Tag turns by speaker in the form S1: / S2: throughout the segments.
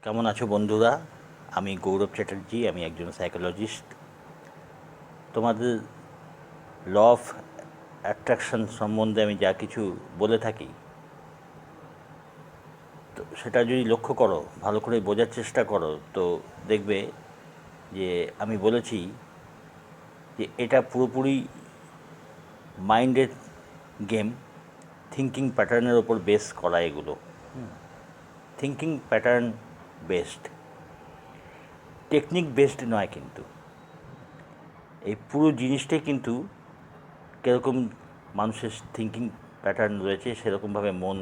S1: কেমন আছো বন্ধুরা? আমি গৌরব চ্যাটার্জি, আমি একজন সাইকোলজিস্ট। তোমাদের ল অফ অ্যাট্রাকশন সম্বন্ধে আমি যা কিছু বলে থাকি, তো সেটা যদি লক্ষ্য করো, ভালো করে বোঝার চেষ্টা করো, তো দেখবে যে আমি বলেছি যে এটা পুরোপুরি মাইন্ডের গেম, থিঙ্কিং প্যাটার্নের ওপর বেস করা এগুলো। Thinking pattern based, technique based নয় কিন্তু। এই পুরো জিনিসটাই কিন্তু কীরকম মানুষের থিঙ্কিং প্যাটার্ন রয়েছে, সেরকমভাবে মন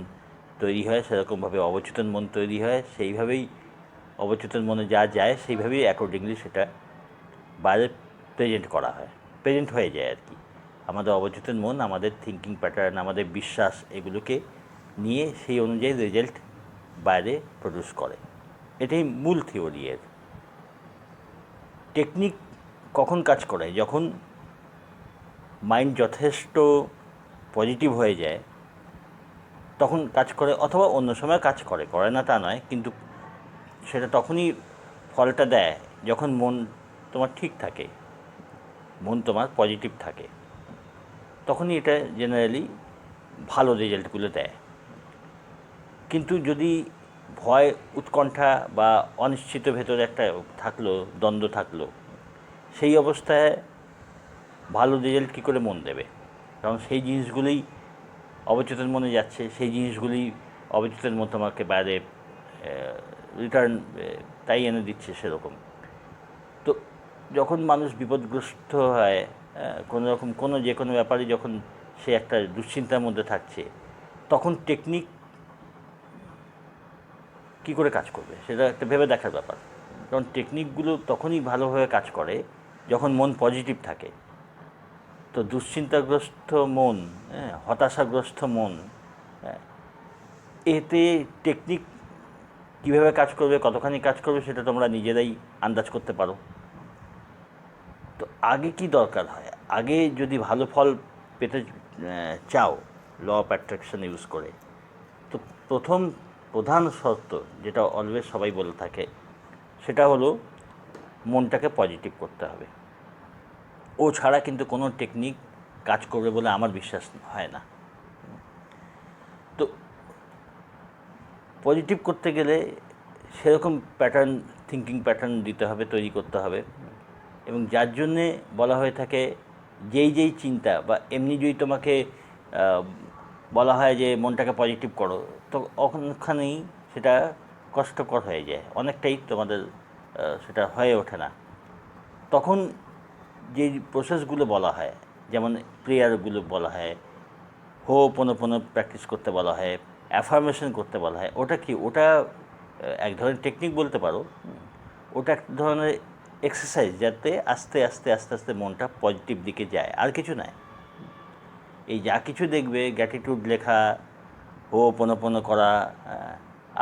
S1: তৈরি হয়, সেরকমভাবে অবচেতন মন তৈরি হয়, সেইভাবেই অবচেতন মনে যা যায় সেইভাবেই অ্যাকর্ডিংলি সেটা বাইরে প্রেজেন্ট করা হয়, প্রেজেন্ট হয়ে যায় আর কি। আমাদের অবচেতন মন আমাদের থিঙ্কিং প্যাটার্ন, আমাদের বিশ্বাস, এগুলোকে নিয়ে সেই অনুযায়ী রেজাল্ট বাইরে প্রডিউস করে। এটাই মূল থিওরি এর। টেকনিক কখন কাজ করে? যখন মাইন্ড যথেষ্ট পজিটিভ হয়ে যায় তখন কাজ করে, অথবা অন্য সময় কাজ করে, করে না তা নয়, কিন্তু সেটা তখনই ফলটা দেয় যখন মন তোমার ঠিক থাকে, মন তোমার পজিটিভ থাকে, তখনই এটা জেনারেলি ভালো রেজাল্টগুলো দেয়। কিন্তু যদি ভয়, উৎকণ্ঠা বা অনিশ্চিত ভেতরে একটা থাকলো, দ্বন্দ্ব থাকলো, সেই অবস্থায় ভালো রেজাল্ট কী করে মন দেবে? কারণ সেই জিনিসগুলোই অবচেতন মনে যাচ্ছে, সেই জিনিসগুলি অবচেতন মন তোমাকে বাইরে রিটার্ন তাই এনে দিচ্ছে সেরকম। তো যখন মানুষ বিপদগ্রস্ত হয়, কোনো রকম যে কোনো ব্যাপারে যখন সে একটা দুশ্চিন্তার মধ্যে থাকছে, তখন টেকনিক কী করে কাজ করবে সেটা একটা ভেবে দেখার ব্যাপার। কারণ টেকনিকগুলো তখনই ভালোভাবে কাজ করে যখন মন পজিটিভ থাকে। তো দুশ্চিন্তাগ্রস্ত মন, হতাশাগ্রস্ত মন, এতে টেকনিক কীভাবে কাজ করবে, কতখানি কাজ করবে, সেটা তোমরা নিজেরাই আন্দাজ করতে পারো। তো আগে কি দরকার হয়? আগে যদি ভালো ফল পেতে চাও ল অফ অ্যাট্রাকশন ইউজ করে, তো প্রধান শর্ত, যেটা অলওয়েজ সবাই বলে থাকে, সেটা হলো মনটাকে পজিটিভ করতে হবে। ও ছাড়া কিন্তু কোনো টেকনিক কাজ করবে বলে আমার বিশ্বাস হয় না। তো পজিটিভ করতে গেলে সেরকম প্যাটার্ন, থিঙ্কিং প্যাটার্ন দিতে হবে, তৈরি করতে হবে। এবং যার জন্যে বলা হয়ে থাকে, যেই চিন্তা বা এমনি যদি তোমাকে বলা হয় যে মনটাকে পজিটিভ করো, তো ওখানেই সেটা কষ্টকর হয়ে যায়, অনেকটাই তোমাদের সেটা হয়ে ওঠে না। তখন যে প্রসেসগুলো বলা হয়, যেমন প্রেয়ারগুলো বলা হয়, হোপোনোপোনো প্র্যাকটিস করতে বলা হয়, অ্যাফার্মেশন করতে বলা হয়, ওটা কি? ওটা এক ধরনের টেকনিক বলতে পারো। ওটা এক ধরনের এক্সারসাইজ, যাতে আস্তে আস্তে আস্তে আস্তে মনটা পজিটিভ দিকে যায়, আর কিছু নয়। এই যা কিছু দেখবে, গ্র্যাটিটিউড লেখা, হোপোনোপোনো করা,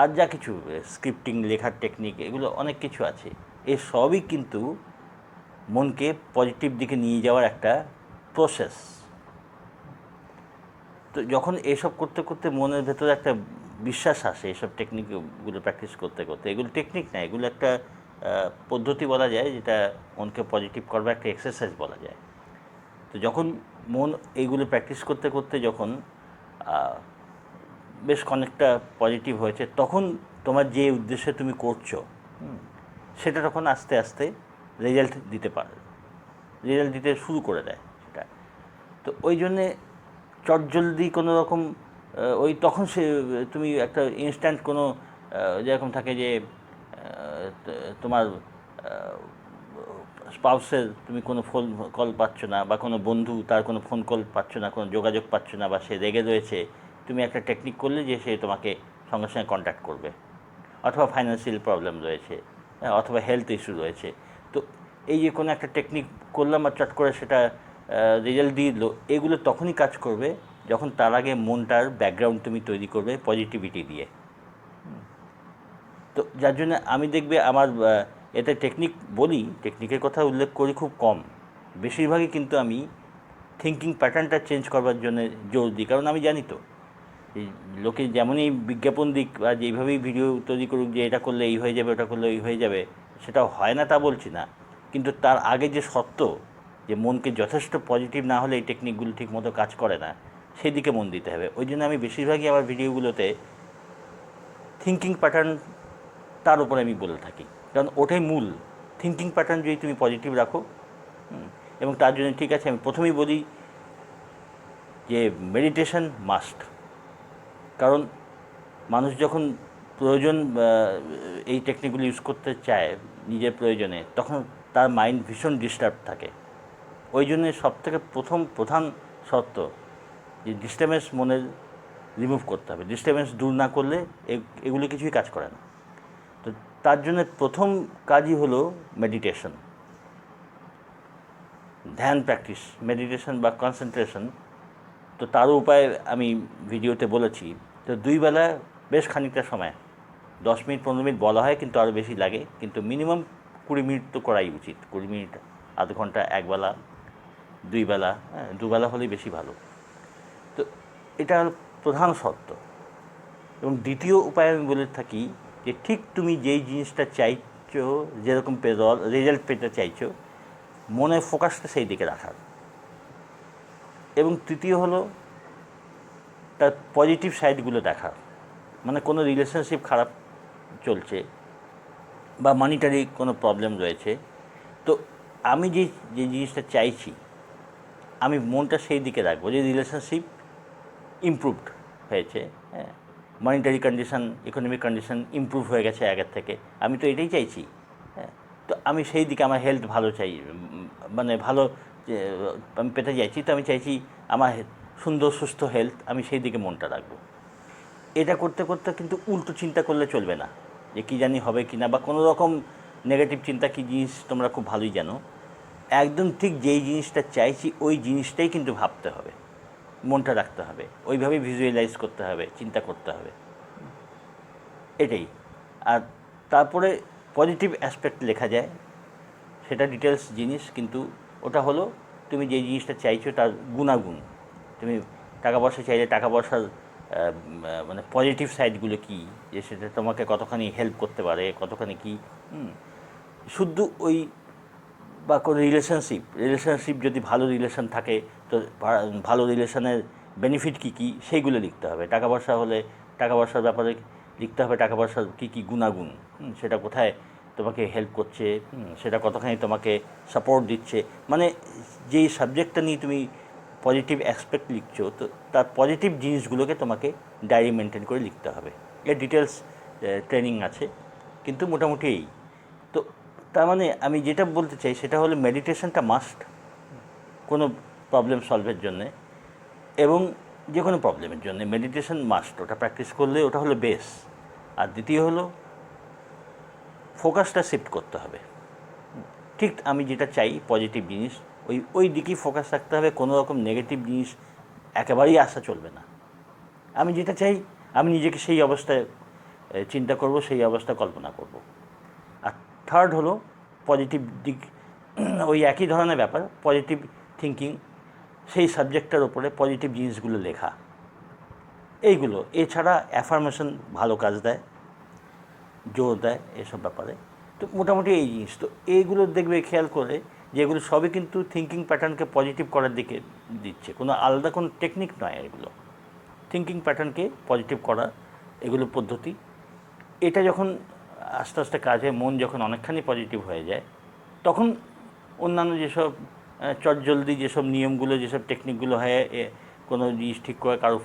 S1: আর যা কিছু স্ক্রিপ্টিং, লেখার টেকনিক, এগুলো অনেক কিছু আছে। এই সবই কিন্তু মনকে পজিটিভ দিকে নিয়ে যাওয়ার একটা প্রসেস। তো যখন এসব করতে করতে মনের ভেতরে একটা বিশ্বাস আসে, এসব টেকনিকগুলো প্র্যাকটিস করতে করতে, এগুলো টেকনিক না, এগুলো একটা পদ্ধতি বলা যায়, যেটা মনকে পজিটিভ করবে, একটা এক্সারসাইজ বলা যায়। তো যখন মন এইগুলো প্র্যাকটিস করতে করতে যখন বেশ অনেকটা পজিটিভ হয়েছে, তখন তোমার যে উদ্দেশ্যে তুমি করছো সেটা তখন আস্তে আস্তে রেজাল্ট দিতে শুরু করে দেয় সেটা। তো ওই জন্যে চটজলদি কোনো রকম তখন সে তুমি একটা ইনস্ট্যান্ট কোনো যেরকম থাকে যে তোমার স্পাউসের তুমি কোনো ফোন কল পাচ্ছ না, বা কোনো বন্ধু তার কোনো ফোন কল পাচ্ছ না, কোনো যোগাযোগ পাচ্ছ না, বা সে রেগে রয়েছে, তুমি একটা টেকনিক করলে যে সে তোমাকে সঙ্গে সঙ্গে কন্ট্যাক্ট করবে। অথবা ফাইন্যান্সিয়াল প্রবলেম রয়েছে, অথবা হেলথ ইস্যু রয়েছে। তো এই যে কোনো একটা টেকনিক করলাম আর চট করে সেটা রেজাল্ট দিয়ে দিল, এগুলো তখনই কাজ করবে যখন তার আগে মনটার ব্যাকগ্রাউন্ড তুমি তৈরি করবে পজিটিভিটি দিয়ে। তো যার জন্য আমি দেখবে আমার এতে টেকনিক বলি, টেকনিকের কথা উল্লেখ করি খুব কম, বেশিরভাগই কিন্তু আমি থিঙ্কিং প্যাটার্নটা চেঞ্জ করবার জন্য জোর দিই। কারণ আমি জানি তো এই লোকে যেমনই বিজ্ঞাপন দিক বা যেইভাবেই ভিডিও তৈরি করুক যে এটা করলে এই হয়ে যাবে, ওটা করলে ওই হয়ে যাবে, সেটা হয় না তা বলছি না, কিন্তু তার আগে যে সত্য যে মনকে যথেষ্ট পজিটিভ না হলে এই টেকনিকগুলো ঠিকমতো কাজ করে না, সেই দিকে মন দিতে হবে। ওই জন্য আমি বেশিরভাগই আমার ভিডিওগুলোতে থিঙ্কিং প্যাটার্ন তার উপরে আমি বলে থাকি, কারণ ওটাই মূল। থিঙ্কিং প্যাটার্ন যদি তুমি পজিটিভ রাখো, এবং তার জন্য ঠিক আছে আমি প্রথমেই বলি যে মেডিটেশন মাস্ট। কারণ মানুষ যখন প্রয়োজন এই টেকনিকগুলো ইউজ করতে চায় নিজের প্রয়োজনে, তখন তার মাইন্ড ভীষণ ডিস্টার্ব থাকে। ওই জন্যে সবথেকে প্রধান শর্ত যে ডিস্টার্বেন্স মনের রিমুভ করতে হবে। ডিস্টার্বেন্স দূর না করলে এগুলো কিছুই কাজ করে না। তো তার জন্য প্রথম কাজই হলো মেডিটেশন, ধ্যান প্র্যাকটিস, মেডিটেশন বা কনসেন্ট্রেশন। তো তারও উপায় আমি ভিডিওতে বলেছি। তো 2 বেলা বেশ খানিকটা সময়, 10 মিনিট 15 মিনিট বলা হয়, কিন্তু আরও বেশি লাগে, কিন্তু মিনিমাম 20 মিনিট তো করাই উচিত। 20 মিনিট, আধ ঘন্টা, 1 বেলা, 2 বেলা, 2 বেলা হলেই বেশি ভালো। তো এটা হল প্রধান শর্ত। এবং দ্বিতীয় উপায় আমি বলে থাকি যে ঠিক তুমি যেই জিনিসটা চাইছো, যেরকম রেজাল্ট পেতে চাইছো, মনের ফোকাসটা সেই দিকে রাখার। এবং তৃতীয় হলো তার পজিটিভ সাইডগুলো দেখার। মানে কোনো রিলেশনশিপ খারাপ চলছে বা মানিটারি কোনো প্রবলেম রয়েছে, তো আমি যে জিনিসটা চাইছি, আমি মনটা সেই দিকে রাখবো যে রিলেশনশিপ ইমপ্রুভড হয়েছে, হ্যাঁ, monetary condition, economic condition improve হয়ে গেছে আগের থেকে, আমি তো এটাই চাইছি, হ্যাঁ। তো আমি সেই দিকে, আমার হেলথ ভালো চাই, মানে ভালো আমি পেতে চাইছি, তো আমি চাইছি আমার সুন্দর সুস্থ হেলথ, আমি সেই দিকে মনটা রাখবো। এটা করতে করতে কিন্তু উল্টো চিন্তা করলে চলবে না, যে কী জানি হবে কি না, বা কোনো রকম নেগেটিভ চিন্তা কী জিনিস তোমরা খুব ভালোই জানো। একদম ঠিক যেই জিনিসটা চাইছি ওই জিনিসটাই কিন্তু ভাবতে হবে, মনটা রাখতে হবে, ওইভাবেই ভিজুয়ালাইজ করতে হবে, চিন্তা করতে হবে, এটাই। আর তারপরে পজিটিভ অ্যাসপেক্ট লেখা যায়, সেটা ডিটেলস জিনিস, কিন্তু ওটা হলো তুমি যে জিনিসটা চাইছো তার গুণাগুণ। তুমি টাকা পয়সা চাইলে টাকা পয়সার মানে পজিটিভ সাইডগুলো কী, যে সেটা তোমাকে কতখানি হেল্প করতে পারে, কতখানি কী, শুধু ওই, বা কোনো রিলেশনশিপ যদি ভালো রিলেশন থাকে, তো ভালো রিলেশনের বেনিফিট কী কী সেইগুলো লিখতে হবে। টাকা পয়সা হলে টাকা পয়সার ব্যাপারে লিখতে হবে, টাকা পয়সার কী কী গুণাগুণ, সেটা কোথায় তোমাকে হেল্প করছে, সেটা কতখানি তোমাকে সাপোর্ট দিচ্ছে। মানে যেই সাবজেক্টটা নিয়ে তুমি পজিটিভ অ্যাসপেক্ট লিখছো, তো তার পজিটিভ জিনিসগুলোকে তোমাকে ডায়েরি মেনটেন করে লিখতে হবে। এর ডিটেলস ট্রেনিং আছে, কিন্তু মোটামুটি এই। তো তার মানে আমি যেটা বলতে চাই সেটা হলো মেডিটেশনটা মাস্ট কোনো প্রবলেম সলভের জন্যে, এবং যে কোনো প্রবলেমের জন্য মেডিটেশন মাস্ট। ওটা প্র্যাকটিস করলে ওটা হলো বেস। আর দ্বিতীয় হলো ফোকাসটা শিফট করতে হবে। ঠিক আমি যেটা চাই পজিটিভ জিনিস, ওই দিকেই ফোকাস রাখতে হবে। কোনো রকম নেগেটিভ জিনিস একেবারেই আসা চলবে না। আমি যেটা চাই আমি নিজেকে সেই অবস্থায় চিন্তা করব, সেই অবস্থা কল্পনা করব। আর থার্ড হলো পজিটিভ দিক, ওই একই ধরনের ব্যাপার, পজিটিভ থিঙ্কিং, সেই সাবজেক্টটার ওপরে পজিটিভ জিনিসগুলো লেখা, এইগুলো। এছাড়া অ্যাফার্মেশন ভালো কাজ দেয়, জোর দেয় এসব ব্যাপারে। তো মোটামুটি এই জিনিস, তো এইগুলো দেখবে খেয়াল করে যে এগুলো সবই কিন্তু থিঙ্কিং প্যাটার্নকে পজিটিভ করার দিকে দিচ্ছে, কোনো আলাদা কোনো টেকনিক নয় এগুলো। থিঙ্কিং প্যাটার্নকে পজিটিভ করা এগুলো পদ্ধতি। এটা যখন আস্তে আস্তে কাজে মন যখন অনেকখানি পজিটিভ হয়ে যায়, তখন অন্যান্য যেসব চটজলদি যেসব নিয়মগুলো, যেসব টেকনিকগুলো হয়, কোনো জিনিস ঠিক করে কারো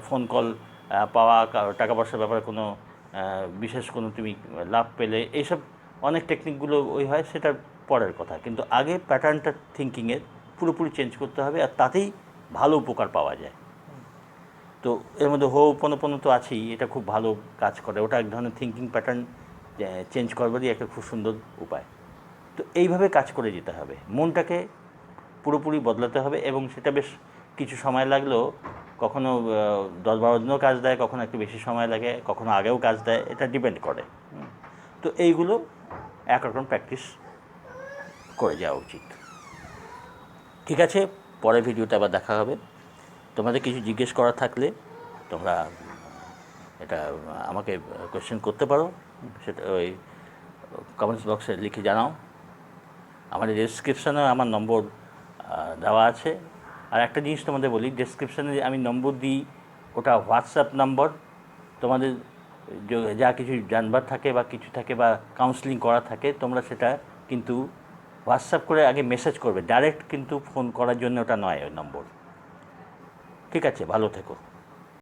S1: ফোন কল পাওয়া, কারো টাকা পয়সার ব্যাপারে কোনো বিশেষ কোনো তুমি লাভ পেলে, এইসব অনেক টেকনিকগুলো ওই হয়, সেটা পরের কথা। কিন্তু আগে প্যাটার্নটা থিঙ্কিংয়ের পুরোপুরি চেঞ্জ করতে হবে, আর তাতেই ভালো উপকার পাওয়া যায়। তো এর মধ্যে হোপনোপনো তো আছেই, এটা খুব ভালো কাজ করে, ওটা এক ধরনের থিঙ্কিং প্যাটার্ন চেঞ্জ করবারই একটা খুব সুন্দর উপায়। তো এইভাবে কাজ করে যেতে হবে, মনটাকে পুরোপুরি বদলাতে হবে, এবং সেটা বেশ কিছু সময় লাগলেও, কখনো 10-12 দিনও কাজ দেয়, কখনো একটু বেশি সময় লাগে, কখনো আগেও কাজ দেয়, এটা ডিপেন্ড করে। তো এইগুলো একরকম প্র্যাকটিস করে যাওয়া উচিত। ঠিক আছে, পরের ভিডিওতে আবার দেখা হবে। তোমাদের কিছু জিজ্ঞেস করা থাকলে তোমরা এটা আমাকে কোয়েশ্চেন করতে পারো, সেটা ওই কমেন্টস বক্সে লিখে জানাও। আমাদের ডেসক্রিপশানে আমার নম্বর দেওয়া আছে। আর একটা জিনিস তোমাদের বলি, ডেসক্রিপশানে আমি নম্বর দিই, ওটা হোয়াটসঅ্যাপ নম্বর। তোমাদের যা কিছু জানবার থাকে বা কিছু থাকে বা কাউন্সেলিং করা থাকে, তোমরা সেটা কিন্তু হোয়াটসঅ্যাপ করে আগে মেসেজ করবে, ডাইরেক্ট কিন্তু ফোন করার জন্য ওটা নয় ওই নম্বর। ঠিক আছে, ভালো থেকো।